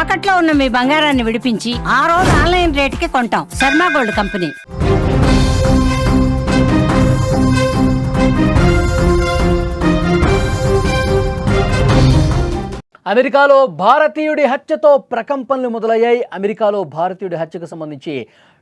తాకట్లో ఉన్న మీ బంగారాన్ని విడిపించి ఆ రోజు ఆన్లైన్ రేటుకి కొంటాం. Sharma gold company. అమెరికాలో భారతీయుడి హత్యతో ప్రకంపనలు మొదలయ్యాయి. అమెరికాలో భారతీయుడి హత్యకు సంబంధించి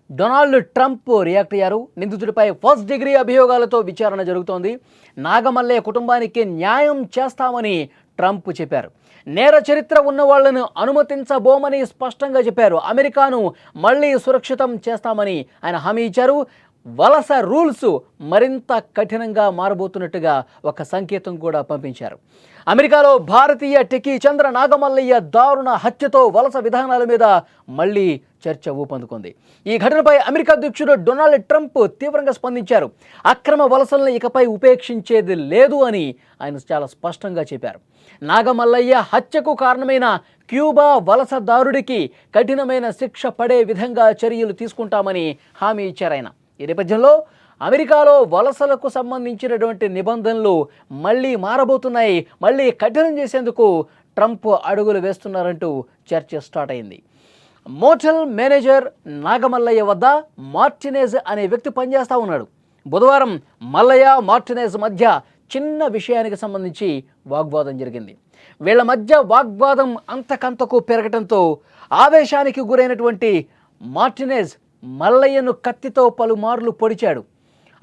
డొనాల్డ్ ట్రంప్ రియాక్ట్ అయ్యారు. నిందితుడిపై ఫస్ట్ డిగ్రీ అభియోగాలతో విచారణ జరుగుతోంది. నాగమల్లయ్య కుటుంబానికి న్యాయం చేస్తామని ట్రంప్ చెప్పారు. నేర చరిత్ర ఉన్న వాళ్లను అనుమతించబోమని స్పష్టంగా చెప్పారు. అమెరికాను మళ్లీ సురక్షితం చేస్తామని ఆయన హామీ ఇచ్చారు. వలస రూల్స్ మరింత కఠినంగా మారబోతున్నట్టుగా ఒక సంకేతం కూడా పంపించారు. అమెరికాలో భారతీయ టెకీ చంద్ర నాగమల్లయ్య దారుణ హత్యతో వలస విధానాల మీద మళ్లీ చర్చ ఊపందుకుంది. ఈ ఘటనపై అమెరికా అధ్యక్షుడు డొనాల్డ్ ట్రంప్ తీవ్రంగా స్పందించారు. అక్రమ వలసలను ఇకపై ఉపేక్షించేది లేదు అని ఆయన చాలా స్పష్టంగా చెప్పారు. నాగమల్లయ్య హత్యకు కారణమైన క్యూబా వలసదారుడికి కఠినమైన శిక్ష పడే విధంగా చర్యలు తీసుకుంటామని హామీ ఇచ్చారు ఆయన. ఈ నేపథ్యంలో అమెరికాలో వలసలకు సంబంధించినటువంటి నిబంధనలు మళ్ళీ మారబోతున్నాయి. మళ్ళీ కఠినం చేసేందుకు ట్రంప్ అడుగులు వేస్తున్నారంటూ చర్చ స్టార్ట్ అయింది. మోటల్ మేనేజర్ నాగమల్లయ్య వద్ద మార్టినేజ్ అనే వ్యక్తి పనిచేస్తూ ఉన్నాడు. బుధవారం మల్లయ్య మార్టినేజ్ మధ్య చిన్న విషయానికి సంబంధించి వాగ్వాదం జరిగింది. వీళ్ళ మధ్య వాగ్వాదం అంతకంతకు పెరగటంతో ఆవేశానికి గురైనటువంటి మార్టినేజ్ మల్లయ్యను కత్తితో పలుమార్లు పొడిచాడు.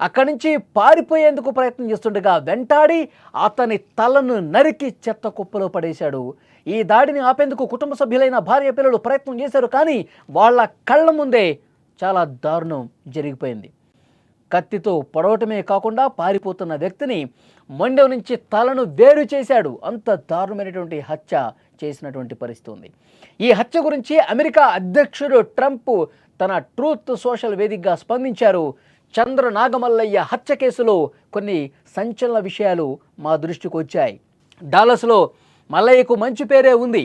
అక్కడి నుంచి పారిపోయేందుకు ప్రయత్నం చేస్తుండగా వెంటాడి అతని తలను నరికి చెత్త కుప్పలో పడేశాడు. ఈ దాడిని ఆపేందుకు కుటుంబ సభ్యులైన భార్య పిల్లలు ప్రయత్నం చేశారు. కానీ వాళ్ళ కళ్ళ ముందే చాలా దారుణం జరిగిపోయింది. కత్తితో పొడవటమే కాకుండా పారిపోతున్న వ్యక్తిని మొండె నుంచి తలను వేరు చేశాడు. అంత దారుణమైనటువంటి హత్య చేసినటువంటి పరిస్థితి ఉంది. ఈ హత్య గురించి అమెరికా అధ్యక్షుడు ట్రంప్ తన ట్రూత్ సోషల్ వేదికగా స్పందించారు. చంద్ర నాగమల్లయ్య హత్య కేసులో కొన్ని సంచలన విషయాలు మా దృష్టికి వచ్చాయి. డాలస్లో మల్లయ్యకు మంచి పేరే ఉంది.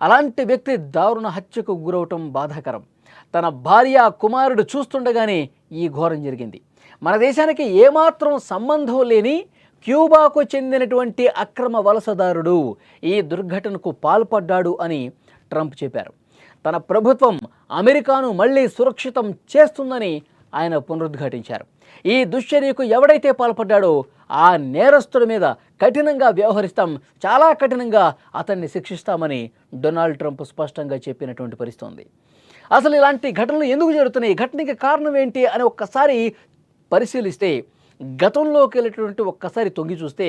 అలాంటి వ్యక్తి దారుణ హత్యకు గురవటం బాధాకరం. తన భార్య కుమారుడు చూస్తుండగానే ఈ ఘోరం జరిగింది. మన దేశానికి ఏమాత్రం సంబంధం లేని క్యూబాకు చెందినటువంటి అక్రమ వలసదారుడు ఈ దుర్ఘటనకు పాల్పడ్డాడు అని ట్రంప్ చెప్పారు. తన ప్రభుత్వం అమెరికాను మళ్ళీ సురక్షితం చేస్తుందని ఆయన పునరుద్ఘాటించారు. ఈ దుశ్చర్యకు ఎవడైతే పాల్పడ్డాడో ఆ నేరస్తుడి మీద కఠినంగా వ్యవహరిస్తాం, చాలా కఠినంగా అతన్ని శిక్షిస్తామని డొనాల్డ్ ట్రంప్ స్పష్టంగా చెప్పినటువంటి పరిస్థితి ఉంది. అసలు ఇలాంటి ఘటనలు ఎందుకు జరుగుతున్నాయి, ఈ ఘటనకి కారణం ఏంటి అని ఒక్కసారి పరిశీలిస్తే, గతంలోకి వెళ్ళేటువంటి ఒక్కసారి తొంగి చూస్తే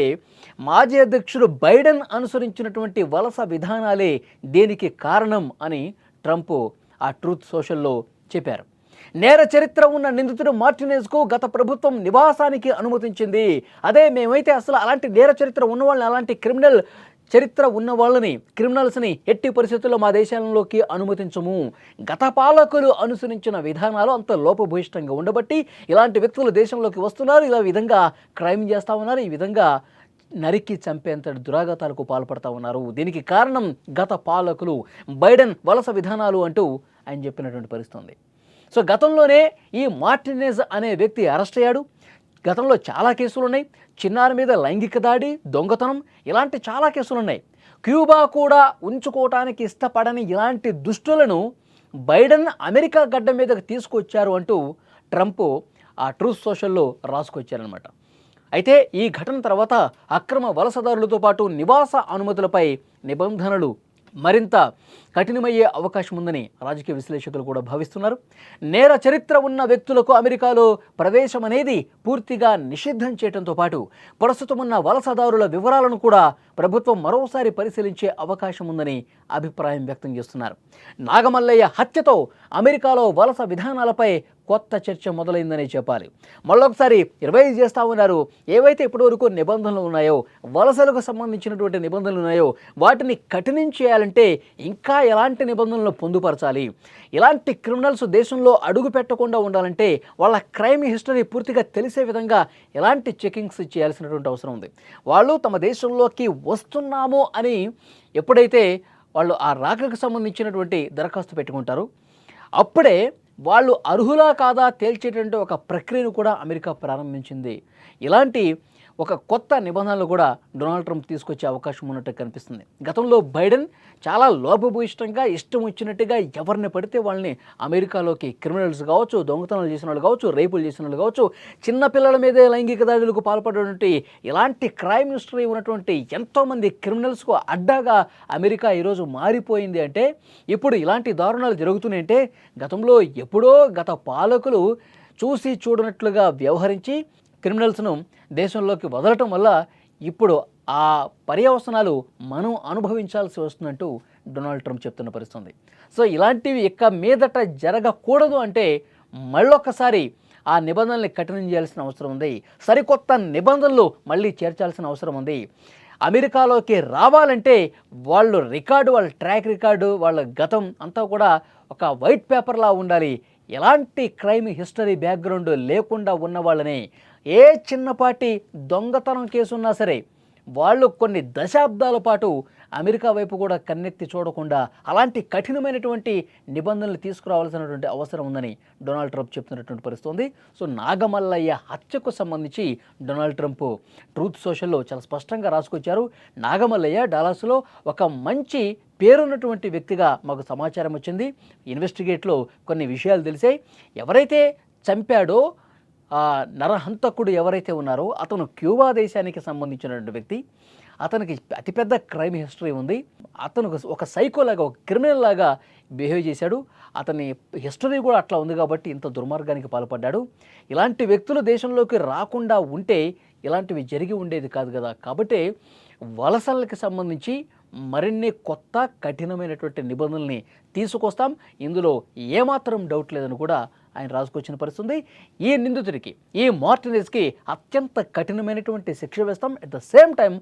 మాజీ అధ్యక్షుడు బైడెన్ అనుసరించినటువంటి వలస విధానాలే దీనికి కారణం అని ట్రంప్ ఆ ట్రూత్ సోషల్లో చెప్పారు. నేర చరిత్ర ఉన్న నిందితుడు మార్టినేజ్కు గత ప్రభుత్వం నివాసానికి అనుమతించింది. అదే మేమైతే అసలు అలాంటి నేర చరిత్ర ఉన్న వాళ్ళని, అలాంటి క్రిమినల్ చరిత్ర ఉన్న వాళ్ళని, క్రిమినల్స్ని ఎట్టి పరిస్థితుల్లో మా దేశంలోకి అనుమతించము. గత పాలకులు అనుసరించిన విధానాలు అంత లోపభూయిష్టంగా ఉండబట్టి ఇలాంటి వ్యక్తులు దేశంలోకి వస్తున్నారు, ఇలా విధంగా క్రైమ్ చేస్తూ ఉన్నారు, ఈ విధంగా నరికి చంపేంత దురాఘాతాలకు పాల్పడతా ఉన్నారు. దీనికి కారణం గత పాలకులు, బైడెన్ వలస విధానాలు అంటూ ఆయన చెప్పినటువంటి పరిస్థితి ఉంది. సో గతంలోనే ఈ మార్టినేజ్ అనే వ్యక్తి అరెస్ట్ అయ్యాడు. గతంలో చాలా కేసులు ఉన్నాయి. చిన్నారి మీద లైంగిక దాడి, దొంగతనం, ఇలాంటి చాలా కేసులు ఉన్నాయి. క్యూబా కూడా ఉంచుకోవటానికి ఇష్టపడని ఇలాంటి దుష్టులను బైడెన్ అమెరికా గడ్డ మీదకి తీసుకొచ్చారు అంటూ ట్రంప్ ఆ ట్రూత్ సోషల్లో రాసుకొచ్చారనమాట. అయితే ఈ ఘటన తర్వాత అక్రమ వలసదారులతో పాటు నివాస అనుమతులపై నిబంధనలు మరింత కఠినమయ్యే అవకాశం ఉందని రాజకీయ విశ్లేషకులు కూడా భావిస్తున్నారు. నేర చరిత్ర ఉన్న వ్యక్తులకు అమెరికాలో ప్రవేశం అనేది పూర్తిగా నిషిద్ధం చేయడంతో పాటు ప్రస్తుతం ఉన్న వలసదారుల వివరాలను కూడా ప్రభుత్వం మరోసారి పరిశీలించే అవకాశం ఉందని అభిప్రాయం వ్యక్తం చేస్తున్నారు. నాగమల్లయ్య హత్యతో అమెరికాలో వలస విధానాలపై కొత్త చర్చ మొదలైందని చెప్పాలి. మళ్ళొకసారి రివైజ్ చేస్తూ ఉన్నారు. ఏవైతే ఇప్పటివరకు నిబంధనలు ఉన్నాయో, వలసలకు సంబంధించినటువంటి నిబంధనలు ఉన్నాయో వాటిని కఠినం చేయాలంటే ఇంకా ఎలాంటి నిబంధనలను పొందుపరచాలి, ఇలాంటి క్రిమినల్స్ దేశంలో అడుగు పెట్టకుండా ఉండాలంటే వాళ్ళ క్రైమ్ హిస్టరీ పూర్తిగా తెలిసే విధంగా ఎలాంటి చెకింగ్స్ చేయాల్సినటువంటి అవసరం ఉంది. వాళ్ళు తమ దేశంలోకి వస్తున్నాము అని ఎప్పుడైతే వాళ్ళు ఆ రాకకు సంబంధించినటువంటి దరఖాస్తు పెట్టుకుంటారో అప్పుడే వాళ్ళు అర్హులా కాదా తేల్చేటువంటి ఒక ప్రక్రియను కూడా అమెరికా ప్రారంభించింది. ఇలాంటి ఒక కొత్త నిబంధనలు కూడా డొనాల్డ్ ట్రంప్ తీసుకొచ్చే అవకాశం ఉన్నట్టు కనిపిస్తుంది. గతంలో బైడెన్ చాలా లోపభూయిష్టంగా ఇష్టం వచ్చినట్టుగా ఎవరిని పడితే వాళ్ళని అమెరికాలోకి క్రిమినల్స్ కావచ్చు, దొంగతనాలు చేసిన వాళ్ళు కావచ్చు, రేపులు చేసిన వాళ్ళు కావచ్చు, చిన్నపిల్లల మీదే లైంగిక దాడులకు పాల్పడినటువంటి ఇలాంటి క్రైమ్ హిస్టరీ ఉన్నటువంటి ఎంతోమంది క్రిమినల్స్కు అడ్డాగా అమెరికా ఈరోజు మారిపోయింది. అంటే ఇప్పుడు ఇలాంటి దారుణాలు జరుగుతున్నాయంటే గతంలో ఎప్పుడో గత పాలకులు చూసి చూడనట్లుగా వ్యవహరించి క్రిమినల్స్ను దేశంలోకి వదలటం వల్ల ఇప్పుడు ఆ పర్యవసనాలు మనం అనుభవించాల్సి వస్తుందంటూ డొనాల్డ్ ట్రంప్ చెప్తున్న పరిస్థితుంది. సో ఇలాంటివి ఇక మీదట జరగకూడదు అంటే మళ్ళొక్కసారి ఆ నిబంధనల్ని కఠినం చేయాల్సిన అవసరం ఉంది. సరికొత్త నిబంధనలు మళ్ళీ చేర్చాల్సిన అవసరం ఉంది. అమెరికాలోకి రావాలంటే వాళ్ళు రికార్డు, వాళ్ళ ట్రాక్ రికార్డు, వాళ్ళ గతం అంతా కూడా ఒక వైట్ పేపర్లా ఉండాలి. ఎలాంటి క్రైమ్ హిస్టరీ బ్యాక్గ్రౌండ్ లేకుండా ఉన్న వాళ్ళని, ఏ చిన్నపాటి దొంగతనం కేసు ఉన్నా సరే వాళ్ళు కొన్ని దశాబ్దాల పాటు అమెరికా వైపు కూడా కన్నెత్తి చూడకుండా అలాంటి కఠినమైనటువంటి నిబంధనలు తీసుకురావాల్సినటువంటి అవసరం ఉందని డొనాల్డ్ ట్రంప్ చెప్తున్నటువంటి పరిస్థితి ఉంది. సో నాగమల్లయ్య హత్యకు సంబంధించి డొనాల్డ్ ట్రంప్ ట్రూత్ సోషల్లో చాలా స్పష్టంగా రాసుకొచ్చారు. నాగమల్లయ్య డాలస్లో ఒక మంచి పేరున్నటువంటి వ్యక్తిగా మాకు సమాచారం వచ్చింది. ఇన్వెస్టిగేట్లో కొన్ని విషయాలు తెలిసాయి. ఎవరైతే చంపాడో నరహంతకుడు ఎవరైతే ఉన్నారో అతను క్యూబా దేశానికి సంబంధించినటువంటి వ్యక్తి. అతనికి అతిపెద్ద క్రైమ్ హిస్టరీ ఉంది. అతను ఒక సైకోలాగా, ఒక క్రిమినల్ లాగా బిహేవ్ చేశాడు. అతని హిస్టరీ కూడా అట్లా ఉంది కాబట్టి ఇంత దుర్మార్గానికి పాల్పడ్డాడు. ఇలాంటి వ్యక్తులు దేశంలోకి రాకుండా ఉంటే ఇలాంటివి జరిగి ఉండేది కాదు కదా. కాబట్టి వలసలకి సంబంధించి మరిన్ని కొత్త కఠినమైనటువంటి నిబంధనల్ని తీసుకొస్తాం, ఇందులో ఏమాత్రం డౌట్ లేదని కూడా ఆయన రాసుకొచ్చిన పరిస్థితుంది. ఈ నిందితుడికి, ఈ మార్టినెజ్కి అత్యంత కఠినమైనటువంటి శిక్ష వేస్తాం. అట్ ద సేమ్ టైం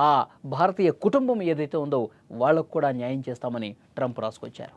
ఆ భారతీయ కుటుంబం ఏదైతే ఉందో వాళ్ళకు కూడా న్యాయం చేస్తామని ట్రంప్ రాసుకొచ్చారు.